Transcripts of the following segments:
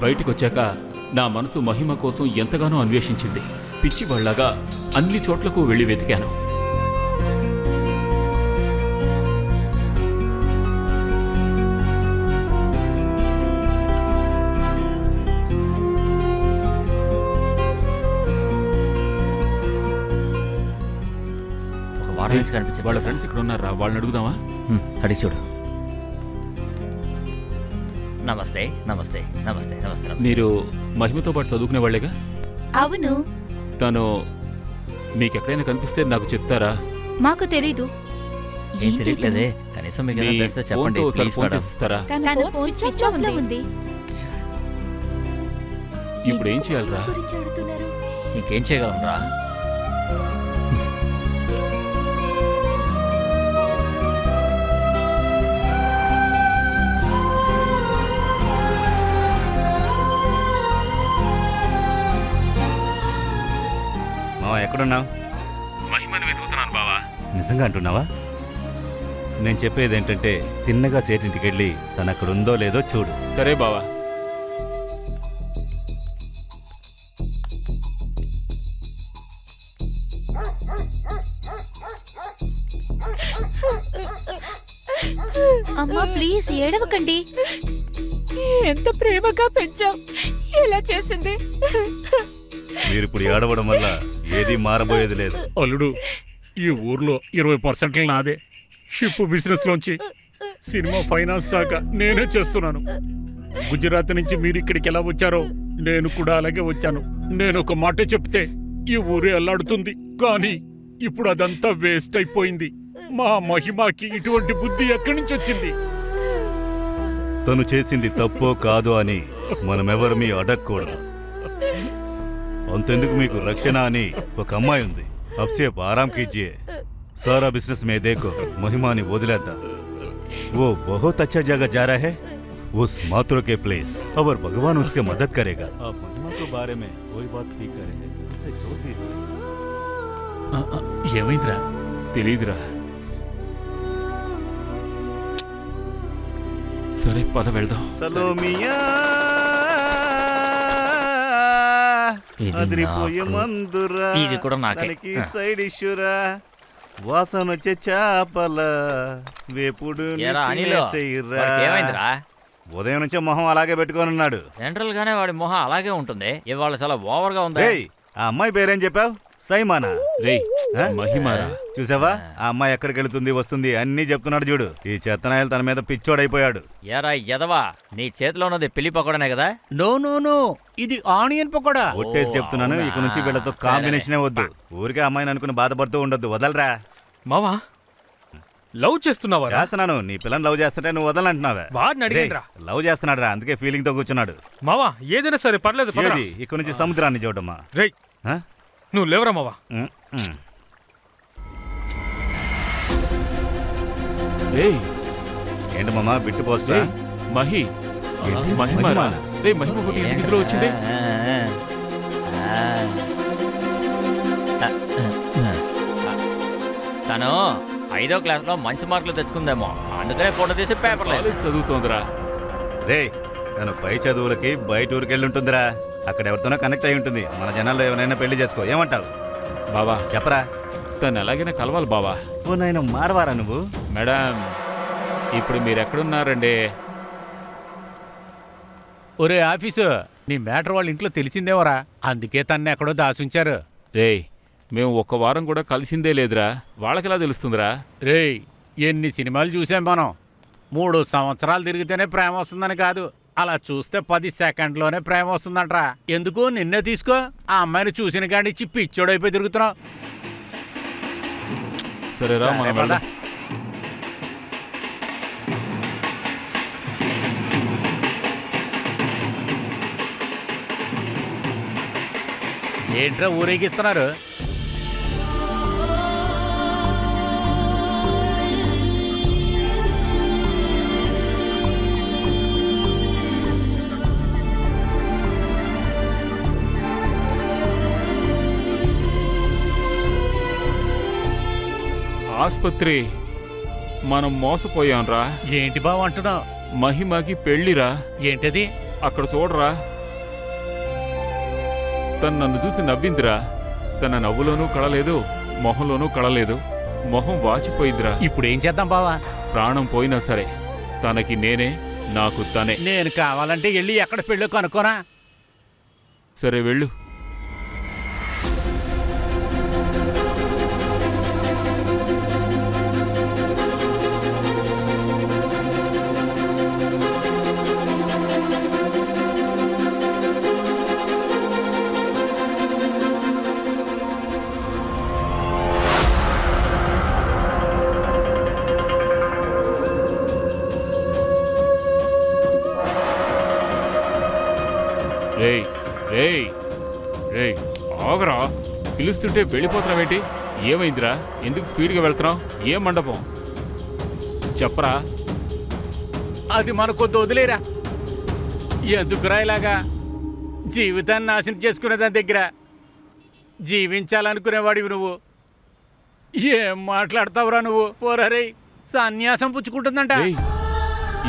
బయటికొచ్చాక నా మనసు మహిమ కోసం ఎంతగానో అన్వేషించింది. పిచ్చివాళ్లాగా అన్ని చోట్లకు వెళ్ళి వెతికాను. వాళ్ళ ఫ్రెండ్స్ ఇక్కడ ఉన్నారా? వాళ్ళని అడుగుదామా? అడిగి చూడు. నమస్తే నమస్తే నమస్తే నమస్తే. మీరు మహిమతో పాటు చదువుకునే వాళ్ళేగా? అవును. తను మీకెక్కడైనా కనిపిస్తే నాకు చెప్తారా? మాకు తెలీదు. ఏం తెలియట్లేదే. కనీసం మీకు ఏమైనా తెలిస్తే చెప్పండి ప్లీజ్ మేడం. తన ఫోన్ స్విచ్ ఆఫ్ లో ఉంది. ఇప్పుడు ఏం చేయాలరా? ఇంకేం చేయగలం రా? ఎక్కడున్నావు? మహిమని వెతుకుతున్నాను బావా. నిజంగా అంటున్నావా? నేను చెప్పేది ఏంటంటే తిన్నగా సేటింటికి వెళ్ళి తను అక్కడ ఉందో లేదో చూడు. సరే బావా. అమ్మా ప్లీజ్ ఏడవకండి. ఎంత ప్రేమగా పెంచావు, ఎలా చేసింది? మీరు ఇప్పుడు ఏడవడం వల్ల ఏది మారబోయేది లేదు. అల్లుడు, ఈ ఊర్లో 20% నాదే. షిప్ బిజినెస్ లోంచి సినిమా ఫైనాన్స్ దాకా నేనే చేస్తున్నాను. గుజరాత్ నుంచి మీరు ఇక్కడికి ఎలా వచ్చారో నేను కూడా అలాగే వచ్చాను. నేను ఒక మాట చెప్తే ఈ ఊరే అల్లాడుతుంది, కానీ ఇప్పుడు అదంతా వేస్ట్ అయిపోయింది. మా మహిమకి ఇటువంటి బుద్ధి ఎక్కడి నుంచి వచ్చింది? తను చేసింది తప్పో కాదో అని మనమెవరమీ అడగకూడదు. అంతెందుకు మీకు రక్షణ అని ఒక అమ్మాయి ఉంది. అబ్సేప్ ఆరాం కీజియే. सारा बिजनेस में देखो महिमा ने वदिलेता. वो बहुत अच्छा जगह जा रहा है. उस मातृ के प्लेस और भगवान उसके मदद करेगा. आप महिमा के बारे में कोई बात नहीं करेंगे, उसे छोड़ दीजिए. ఏమైందిరా? తెలీదురా. సరే పద వెళ్దాం. సలోమియా అదిరిపోయే మందురా, ఇది కూడా నాకే. సైడ్ ఇష్యూరా, వాసన వచ్చే చేపల వేపుడు ఏమైందిరా? ఉదయం నుంచే మొహం అలాగే పెట్టుకొని ఉన్నాడు. జనరల్ గానే వాడి మొహం అలాగే ఉంటుంది. ఇవాళ చాలా ఓవర్ గా ఉంది. ఆ అమ్మాయి పేరేం చెప్పావు? సైమానా? మహిమారా. చూసావా ఆ అమ్మాయి ఎక్కడికి వెళుతుంది వస్తుంది అన్ని చెప్తున్నాడు చూడు. ఈ చెత్తనాయలు తన మీద పిచ్చోడైపోయాడు. ఏరా ఎదవా, నీ చేతిలో ఉన్నది పెళ్లి పకోడానే కదా? నో నో నో, ఇది ఆనియన్ పకోడా. ఒట్టేసి చెప్తున్నాను, ఇక నుంచి వీళ్ళతో కాంబినేషనే వద్దు. ఊరికే అమ్మాయిని అనుకుని బాధపడుతూ ఉండొద్దు. వదలరా. మావా లవ్ చేస్తున్నావా? చేస్తున్నాను. నీ పిల్లని లవ్ చేస్తుంటే నువ్వు వదలంటున్నావా? లవ్ చేస్తున్నాడు రా, అందుకే ఫీలింగ్ తో కూర్చున్నాడు. మావా ఏదైనా సరే పర్లేదు. ఇక నుంచి సముద్రాన్ని చూడమ్మా. నువ్వు లేవరా మావా. ఏంటి మామా బిట్టు పోస్తా? మహిమ వచ్చింది. తను 5వ క్లాస్ లో మంచి మార్కులు తెచ్చుకుందేమో, అందుకనే ఫోటో తీసి పేపర్లో చదువుతోందిరా. రే తను పై చదువులకి బయట ఊరికి వెళ్ళి ఉంటుందిరా. అక్కడ ఎవరితోనో కనెక్ట్ అయి ఉంటుంది. మన జనాల్లో ఎవరైనా పెళ్లి చేసుకో. ఏమంటావు బావా? చెప్పరా. తను ఎలాగైనా కలవాలి బావా. ఓ నాయన మారవారా నువ్వు? మేడం ఇప్పుడు మీరెక్కడున్నారండి? ఒరే ఆఫీసు, నీ మ్యాటర్ వాళ్ళ ఇంట్లో తెలిసిందేవరా, అందుకే తన్ని ఎక్కడో దాచుంచారు. రేయ్ మేము ఒక్క వారం కూడా కలిసిందే లేదురా, వాళ్ళకెలా తెలుస్తుందిరా? రేయ్ ఎన్ని సినిమాలు చూసాం మనం. 3 సంవత్సరాలు తిరిగితేనే ప్రేమ వస్తుందని కాదు, అలా చూస్తే 10 సెకండ్లోనే ప్రేమ వస్తుందంట్రా. ఎందుకు నిన్నే తీసుకో. ఆ అమ్మాయిని చూసిన కాడిచ్చి పిచ్చోడైపోయి తిరుగుతున్నావు. సరేరా మనం ఏంట్రా ఊరేగిస్తున్నారు? ఆస్పత్రి మనం మోసపోయాంరా. ఏంటి బావ అంటున్నావు? మహిమకి పెళ్లిరా. ఏంటది? అక్కడ చూడరా, తను నన్ను చూసి నవ్విందిరా. తన నవ్వులోనూ కళలేదు, మొహంలోనూ కళలేదు. మొహం వాచిపోయిందిరా. ఇప్పుడు ఏం చేద్దాం బావా? ప్రాణం పోయినా సరే తనకి నేనే, నాకు తనే. నేను కావాలంటే వెళ్ళి ఎక్కడ పెళ్ళో కనుక్కోనా? సరే వెళ్ళు. రేయ్ రేయ్ రేయ్, ఆగరా. పిలుస్తుంటే వెళ్ళిపోతున్నావేంటి? ఏమైందిరా? ఎందుకు స్పీడ్గా వెళ్తున్నావు? ఏం మండపం చెప్పరా. అది మనకొద్దు, వదిలేరా. ఎందుకురా ఇలాగా జీవితాన్ని నాశనం చేసుకునే దాని దగ్గర జీవించాలనుకునేవాడివి నువ్వు. ఏం మాట్లాడతావురా నువ్వు? పోరా రేయ్, సన్యాసం పుచ్చుకుంటుందంట. రేయ్,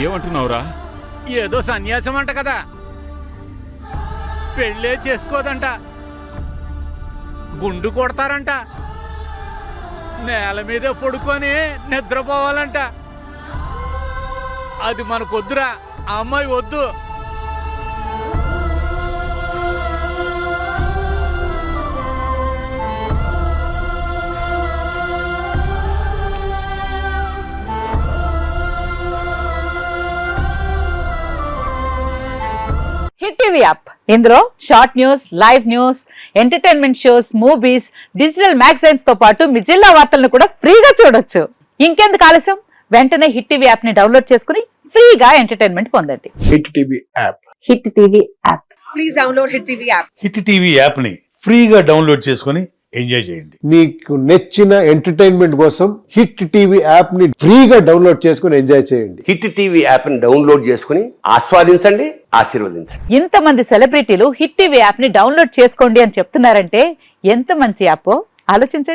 ఏమంటున్నావురా? ఏదో సన్యాసం అంట కదా, పెళ్ళే చేసుకోదంట, గుండు కొడతారంట, నేల మీద పడుకొని నిద్రపోవాలంట. అది మనకొద్దురా, ఆ అమ్మాయి వద్దు. హిట్ టీవీ యాప్, ఇందులో short news, live news, entertainment shows, movies, digital magazines తో పాటు మీ జిల్లా వార్తలను కూడా ఫ్రీగా చూడొచ్చు. ఇంకెందుకు ఆలస్యం? వెంటనే హిట్ టీవీ యాప్ ని డౌన్లోడ్ చేసుకుని ఫ్రీగా ఎంటర్టైన్మెంట్ పొందండి. Hit TV app. Hit TV app. Hit TV యాప్ని ఫ్రీగా డౌన్లోడ్ చేసుకొని ఎంజాయ్ చేయండి. మీకు నచ్చిన ఎంటర్టైన్మెంట్ కోసం హిట్ టీవీ యాప్ ని ఫ్రీగా డౌన్లోడ్ చేసుకుని ఎంజాయ్ చేయండి. హిట్ టీవీ యాప్ని డౌన్లోడ్ చేసుకుని ఆస్వాదించండి, ఆశీర్వదించండి. ఇంతమంది సెలబ్రిటీలు హిట్ టీవీ యాప్ ని డౌన్లోడ్ చేసుకోండి అని చెప్తున్నారంటే ఎంత మంచి యాప్ ఆలోచించండి.